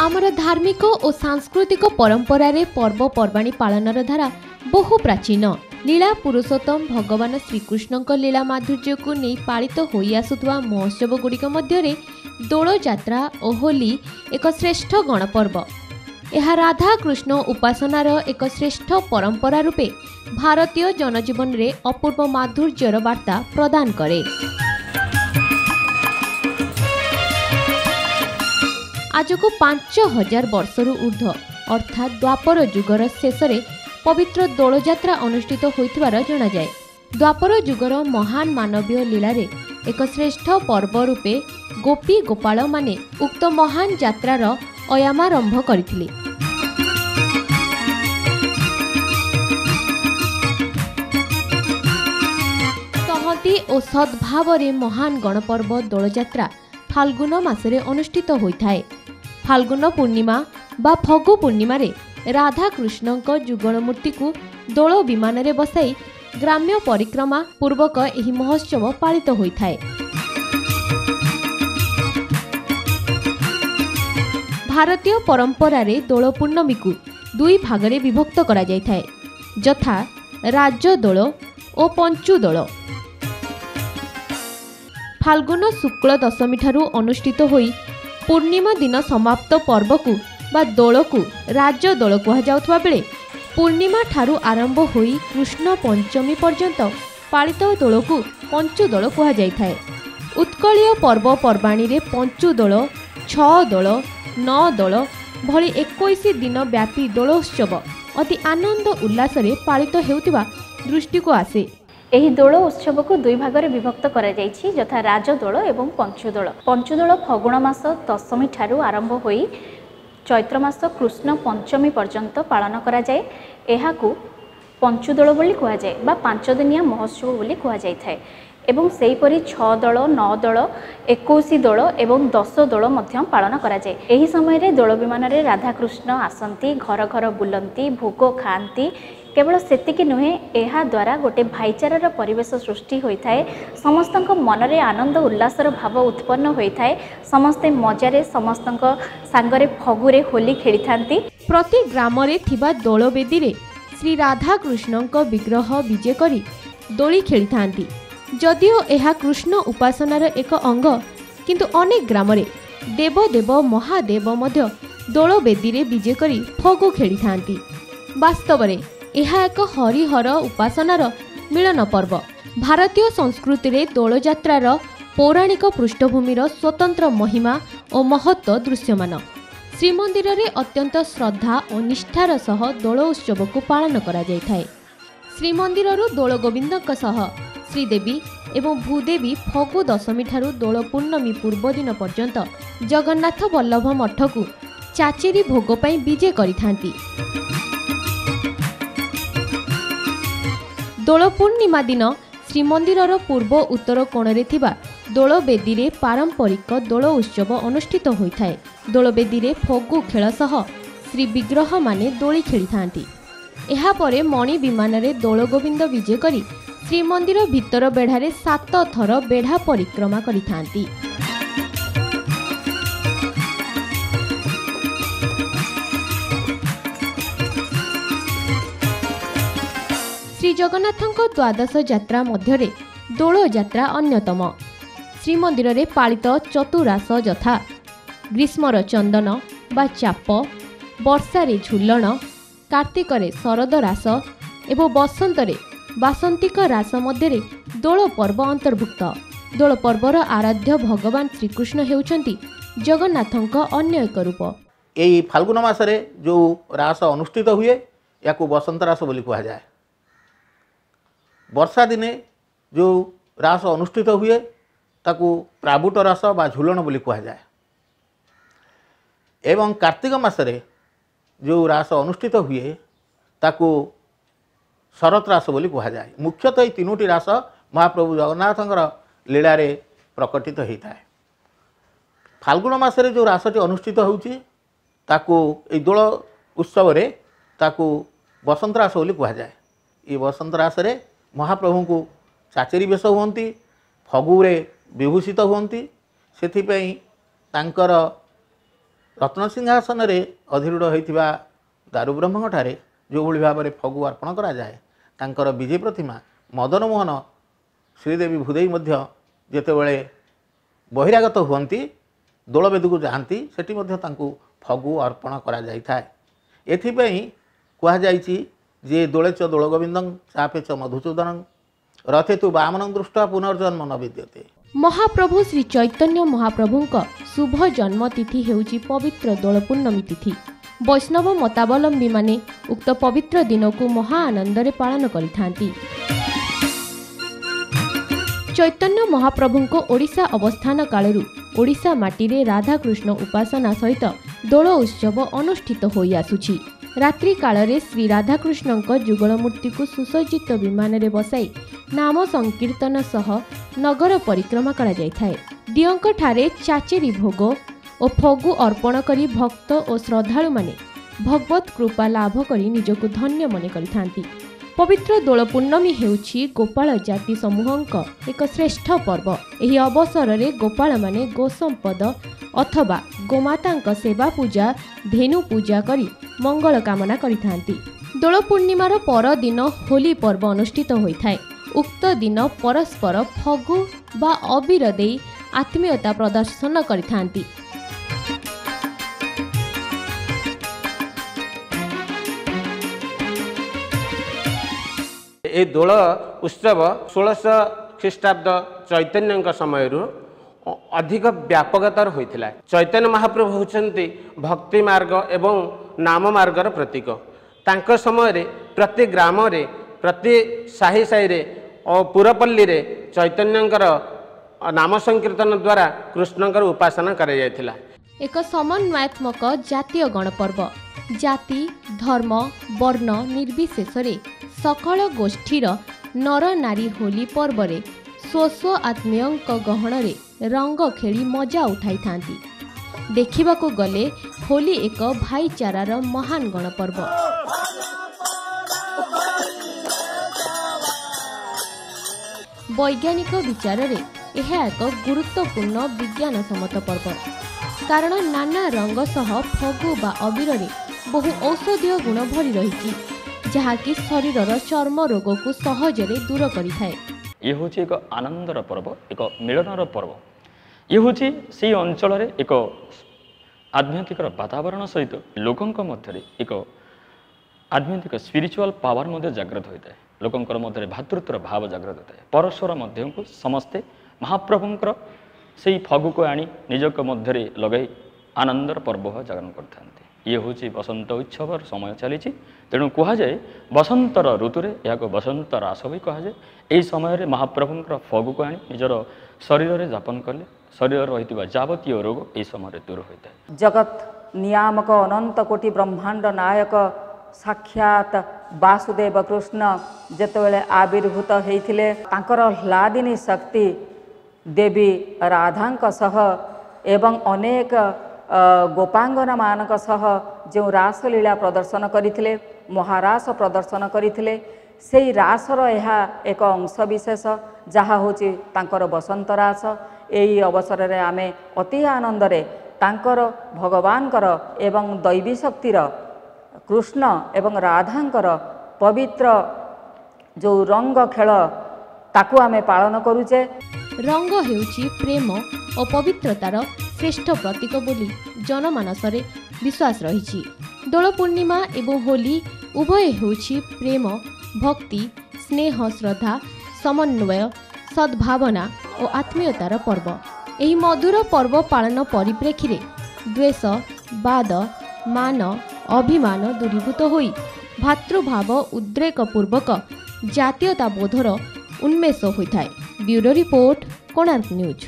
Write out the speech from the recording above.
आमर धार्मिक और सांस्कृतिक परंपरा रे पर्वपर्वाणी पालनर धारा बहु प्राचीन। लीला पुरुषोत्तम भगवान श्रीकृष्ण लीला माधुर्य को नहीं पालित होई आसुथुवा महोत्सव गुड़िक मध्य दोल जात्रा और होली एक श्रेष्ठ गणपर्व। यह राधा कृष्ण उपासनार एक श्रेष्ठ परंपरा रूपे भारतीय जनजीवन रे अपूर्व माधुर्यर वार्ता प्रदान करे। आज को 5000 वर्षरु ऊर्ध्व अर्थात द्वापर युगर शेष में पवित्र दोल जात्रा अनुष्ठित होइथिबार जणा जाए। द्वापर युगर महान मानवीय लीला रे एक श्रेष्ठ पर्व रूपे गोपी गोपाल माने उक्त महान जात्रार अयामारंभ करथिले। सहती और सद्भाव रे महान गणपर्व दोल जात्रा फाल्गुन मासरे अनुष्ठित होइथाए। फाल्गुन पूर्णिमा बा फगु पूर्णिमा रे राधा कृष्ण जुगल मूर्ति को दोल विमान रे बसाई ग्राम्य परिक्रमा पूर्वक एही महोत्सव पालित होइथाए। भारतीय परंपरा रे दोल पूर्णमी को दुई भाग रे विभक्त करा जायथाए, यथा राज दोल और पंचु दोल। फाल्गुन शुक्ल दशमी ठारू अनुष्ठित होई पूर्णिमा दिन समाप्त पर्व को बा दोल को राज दोल कहुवा बेले पूर्णिमा ठारू आरंभ होई कृष्ण पंचमी पर्यंत पालित दोल को पंचु दोल कहुए। उत्कलीय पर्वपर्वाणी रे पंचु दोल, 6 दोल, 9 दोल भली 21 दिन व्यापी दोलोत्सव अति आनंद उल्लास रे पालित हेउतिबा दृष्टि को आसे। एही दोल उत्सव को दुई भाग में विभक्त करा जायछि, यथा राज दोल एवं पंचुदोल। पंचुदोल फगुण मास दशमी ठारू आरंभ होई चैत्र मास कृष्ण पंचमी पर्यंत पालन करा जाए। एहाकू पंचुदोल बोली कुहा जाए बा 5 दिनिया महोत्सव बोली कुहा जायथाय। एवं सेहीपरि 6 दोल, 9 दोल, 21 दोल एवं 10 दोल मध्य पालन करा जाए। एही समय रे दोल विमान रे राधा कृष्ण आसंती, घर घर बुलंती, भोग खाआंती। केवल सेतिकी नुहे, एहा द्वारा गोटे भाईचारार परिवेश सृष्टि होइथाए। समस्तक मनरे आनंद उल्लासर भाव उत्पन्न होइथाए। समस्ते मजारे समस्तक सांगरे फगुरे होली खेली थांती। प्रति ग्राम रे थिबा दोल बेदी रे श्री राधा कृष्णक विग्रह विजे करी दोली खेली थांती। जदिओ एहा कृष्ण उपासनार एक अंग, किंतु अनेक ग्राम रे देवदेव महादेव मध्य दोल बेदी रे विजे करी फगु खेली थांती। वास्तव रे यह एक हरिहर उपासनार मिलन पर्व। भारतीय संस्कृति रे दोल जात्रार पौराणिक पृष्ठभूमिर स्वतंत्र महिमा और महत्व दृश्यमान। श्रीमंदिर रे अत्यंत श्रद्धा और निष्ठार सह दोल उत्सव को पालन करा जायथाए। श्रीमंदिररु दोल गोविंदक सह श्रीदेवी एवं भूदेवी फगु दशमी ठारू दोल पूर्णमी पूर्व दिन पर्यंत जगन्नाथ वल्लभ मठ को चाचेरी भोग पाई विजे करिथांती। दोल पूर्णिमा दिन श्रीमंदिरर पूर्व उत्तर कोणरे थिबा दोल बेदी रे पारंपरिक दोल उत्सव अनुष्ठित होइथाए। दोल बेदी रे फगु खेल सह श्री विग्रह माने दोली खेली थांती। एहा परे मणि विमान रे दोल गोविंद विजे करी श्रीमंदिर भितर बेढ़ारे 7 थर बेढ़ा परिक्रमा करिथांती। श्री जगन्नाथଙ୍କ द्वादश यात्रा मध्य दोल यात्रा अन्यतम। श्रीमंदिर रे पालित चतुरास यथा ग्रीष्मर चंदन बा चाप, वर्षा रे झुलण, कार्तिक रे शरद रास एवं बसंत रे बासंतिक रास मध्य दोल पर्व अंतर्भुक्त। दोल पर्वर आराध्य भगवान श्रीकृष्ण हेउचंती जगन्नाथଙ୍କ अन्य एक रूप। एई फाल्गुन मासरे जो रास अनुष्ठित हुए याकू बसंत रास बोली कहा जाए। वर्षा दिने जो रास अनुष्ठित हुए ताकू प्राबुट रास बा झुलन बोली कहा जाए। एवं कार्तिक मासरे जो रास अनुष्ठित हुए ताकू शरत रास बोली कहा जाए। मुख्यतः तीनोटी रास महाप्रभु जगन्नाथंकर लीला रे प्रकटित होता है। फाल्गुन मासरे जो रासटी अनुष्ठित होउची ताकू ए दोल उत्सव रे ताकू बसंत रास बोली कहा जाए। ये बसंत रास रे महाप्रभु को चाचेरी बेश हुअंती, फगुरे विभूषित हुअंती। सेथिपई तांकर रत्नसिंहासन अधिरूढ़ होता दारुब्रह्मठारे जो भाई भाव में फगु अर्पण कराए तांकर विजय प्रतिमा मदनमोहन श्रीदेवी भूदेई जितेबले बहिरागत हुअन्ति दोलवेदी को जाती सेठी फगु अर्पण करा जाए एथिपाई कहुई जे दोले च दोल गोविंदं चापे च मधुसूदनं रथे तु वामनं दृष्टा पुनर्जन्म न विद्यते। महाप्रभु श्री चैतन्य महाप्रभुंक शुभ जन्म तिथि हेउची पवित्र दोलपूर्णमी तिथि। वैष्णव मतावलंबी माने उक्त पवित्र दिन को महा आनंदरे पालन करिथांती। चैतन्य महाप्रभुंक ओडिशा अवस्थान कालरू ओडिशा माटीरे राधाकृष्ण उपासना सहित दोल उत्सव अनुष्ठित होई आसुछि। रात्रि कालरे श्री राधाकृष्णंक जुगल मूर्ति को सुसज्जित विमान रे बसाई नाम संकीर्तन सह नगर परिक्रमा करा जायथाय। दियंक ठारे चाचेरी भोग और फगु अर्पण करी भक्त और श्रद्धालु माने भगवत कृपा लाभ करी निजको धन्य मने करिथांती। पवित्र दोल पूर्णमी हेउछि गोपाल जाति समूहंक एक श्रेष्ठ पर्व। एही अवसर रे गोपाल माने गोसंपद अथवा गोमातांक सेवा पूजा धेनु पूजा करी मंगल कामना करिथांती। दोल पूर्णिमार पर दिन होली पर्व अनुष्ठित होइथाय। उक्त दिन परस्पर फगु बा अबीर देई आत्मीयता प्रदर्शन करिथांती। ए दोल उत्सव 1600 ख्रीष्टाब्द चैतन्य समय अधिक व्यापकतर होता। चैतन्य महाप्रभु होती भक्ति मार्ग एवं नाम मार्गर प्रतीक। तांको समय रे प्रति ग्राम रे प्रति साही साही रे और पुरपल्ली रे चैतन्यंकर नाम संकीर्तन द्वारा कृष्णंकर उपासना करा जायथिला। एक समन्वयात्मक जातीय गणपर्व। जाति धर्म वर्ण निर्विशेष रे सकल गोष्ठीर नर नारी होली पर्व रे स्व आत्मीयंक गहन रे रंग खेली मजा उठाई थांती। देखिबाकू गले होली एक भाईचारार महान गणपर्व। वैज्ञानिक विचार रे यह एक गुरुत्वपूर्ण विज्ञान सम्मत पर्व। कारण नाना रंग सह फगु बा अबीर रे बहु औषधीय गुण भरी रही जहाँकि शरीरर चर्म रोग को सहजरे दूर करिथाए। ये हूँ एक आनंदर पर्व, एक मिलनर पर्व। ये हूँ से अंचल एक आध्यात्मिक वातावरण सहित लोकों मध्य एक आध्यात्मिक स्पिरिचुअल पावर मध्य जागृत होता है। लोकों मध्य भातृत्वर भाव जागृत होता है। परस्पर मध्य को समस्ते महाप्रभुंकर से फगु को आनी निजक मध्य लगे आनंदर पर्व जागरण करते। ये हूँ बसंत उत्सव समय चली तेणु कहुए बसंतर ऋतु में यह बसंत रास भी कहुए। यही समय महाप्रभुंकर फगु को आनी निजर शरीर में जापन कले शरीर रही जावतीय रोग यही समय दूर होता है। जगत नियामक अनंत कोटि ब्रह्मांड नायक साक्षात वासुदेव कृष्ण जेतेबेले आविर्भूत होइथिले तांकर ह्लादिनी शक्ति देवी राधांक सह एवं अनेक गोपांगना मानक सह जो रासलीला प्रदर्शन करथिले महारास प्रदर्शन करथिले सेही रासर यह एक अंश विशेष जहा होची तांकर बसंत रास। एही अवसर रे आमे अति आनंद रे तांकर भगवानकर एवं दैवी शक्तिर कृष्ण एवं राधांकर पवित्र जो रंग खेल ताकू आमे पालन करूचे। रंग हेउची प्रेम और पवित्रतार श्रेष्ठ प्रतीक बोली जनमानस रे विश्वास रही। दोल पूर्णिमा एवं होली उभय हेउची प्रेम भक्ति स्नेह श्रद्धा समन्वय सद्भावना और आत्मीयतार पर्व। एही मधुर पर्व पालन परिप्रेक्षी रे द्वेष बाद मान अभिमान दूरीभूत होई भातृभाव उद्रेकपूर्वक जातीयता बोधर उन्मेष होता है। Bureau report Konark news.